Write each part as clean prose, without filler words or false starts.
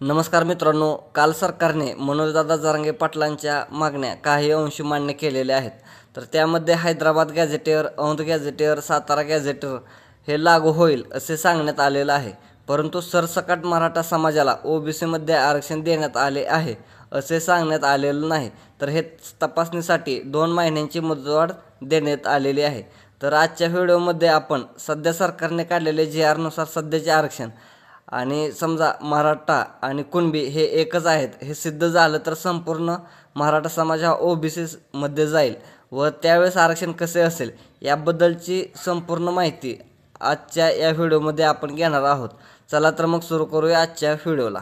नमस्कार मित्रांनो, काल सरकारने मनोजदादा जरांगे पाटलांच्या मागण्या काही अंशी मान्य केलेल्या आहेत. तर त्यामध्ये Hyderabad gazetteer, Aundh gazetteer, Satara gazetteer हे लागू होईल असे सांगण्यात आलेलं आहे. परंतु सरसकट मराठा समाजाला ओबीसीमध्ये आरक्षण देण्यात आले आहे असे सांगण्यात आलेलं नाही. तर हे तपासणीसाठी 2 महिन्यांची मुदतवाढ देण्यात आलेली आहे. तर आजच्या व्हिडिओमध्ये आपण सध्या सरकारने काढलेले GR नुसार सध्याचे आरक्षण आणि समजा मराठा आणि कुणबी हे एकच आहेत हे सिद्ध झालं तर संपूर्ण मराठा समाज हा ओबीसीमध्ये जाईल व त्यावेळेस आरक्षण कसे असेल याबद्दलची संपूर्ण माहिती आजच्या या व्हिडिओमध्ये आपण घेणार आहोत. चला तर मग सुरू करूया आजच्या व्हिडिओला.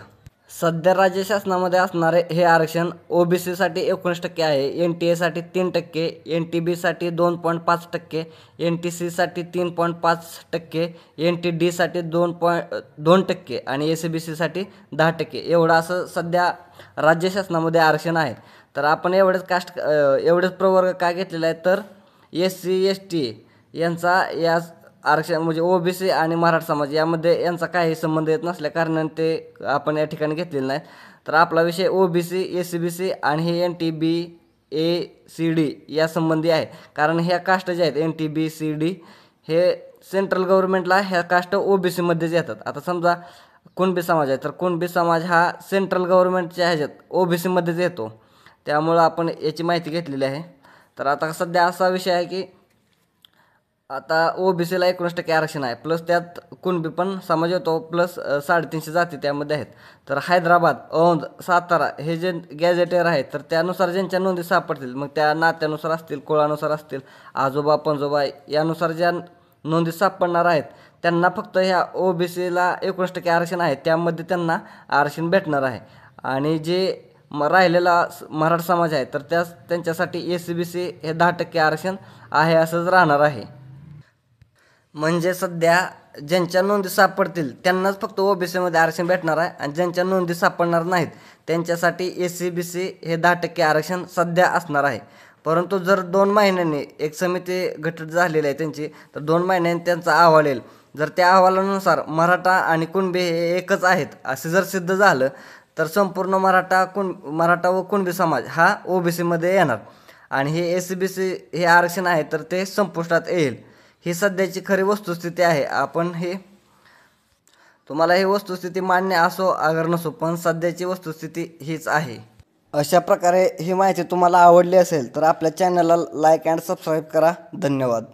सध्या राज्य शासनामध्ये असणारे हे आरक्षण ओबीसीसाठी 19% आहे, NTA साठी 3%, NTB साठी 2.5%, NTC साठी 3.5%, NTD साठी 2% आणि SCBC साठी 10%. एवढं असं सध्या राज्य शासनामध्ये आरक्षण आहे. तर आपण एवढेच प्रवर्ग काय घेतलेला आहे तर SC ST यांचा या आरक्षण म्हणजे ओबीसी आणि मराठा समाज यामध्ये यांचा काही संबंध येत नसल्या कारणाने ते आपण या ठिकाणी घेतलेलं नाही. तर आपला विषय ओबीसी, SCBC आणि हे NTB ACD या संबंधी आहे. कारण ह्या कास्ट ज्या आहेत NTB CD हे सेंट्रल गव्हर्नमेंटला ह्या कास्ट ओबीसीमध्येच येतात. आता समजा कुणबी समाज आहे तर कुणबी समाज हा सेंट्रल गव्हर्नमेंटच्या ह्याच्यात ओबीसीमध्येच येतो. त्यामुळं आपण याची माहिती घेतलेली आहे. तर आता सध्या असा विषय आहे की आता ओबीसीला 19% आरक्षण आहे, प्लस त्यात कुणबी पण समाज येतो, प्लस 350 जाती त्यामध्ये आहेत. तर हैदराबाद, औंध, सातारा हे जे गॅझेटियर आहेत तर त्यानुसार ज्यांच्या नोंदी सापडतील मग त्या नात्यानुसार असतील, कुळानुसार असतील, आजोबा पणजोबा यानुसार ज्या नोंदी सापडणार आहेत त्यांना फक्त ह्या ओबीसीला 19% आरक्षण आहे त्यामध्ये त्यांना आरक्षण भेटणार आहे. आणि जे राहिलेला मराठा समाज आहे तर त्यांच्यासाठी SCBC हे 10% आरक्षण आहे असंच राहणार आहे. म्हणजे सध्या ज्यांच्या नोंदी सापडतील त्यांनाच फक्त ओबीसीमध्ये आरक्षण भेटणार आहे आणि ज्यांच्या नोंदी सापडणार नाहीत त्यांच्यासाठी SCBC हे 10% आरक्षण सध्या असणार आहे. परंतु जर 2 महिन्यांनी एक समिती गठीत झालेली आहे त्यांची, तर 2 महिन्यांनी त्यांचा अहवाल येईल. जर त्या अहवालानुसार मराठा आणि कुणबी हे एकच आहेत असे जर सिद्ध झालं तर संपूर्ण मराठा व कुणबी समाज हा ओबीसीमध्ये येणार आणि हे SCBC हे आरक्षण आहे तर ते संपुष्टात येईल. ही सध्याची खरी वस्तुस्थिती आहे. तुम्हाला ही वस्तुस्थिती मान्य असो अगर नसो पण सध्याची वस्तुस्थिती हीच आहे. अशा प्रकारे ही माहिती तुम्हाला आवडली असेल तर आपल्या चॅनलला लाईक अँड सबस्क्राईब करा. धन्यवाद.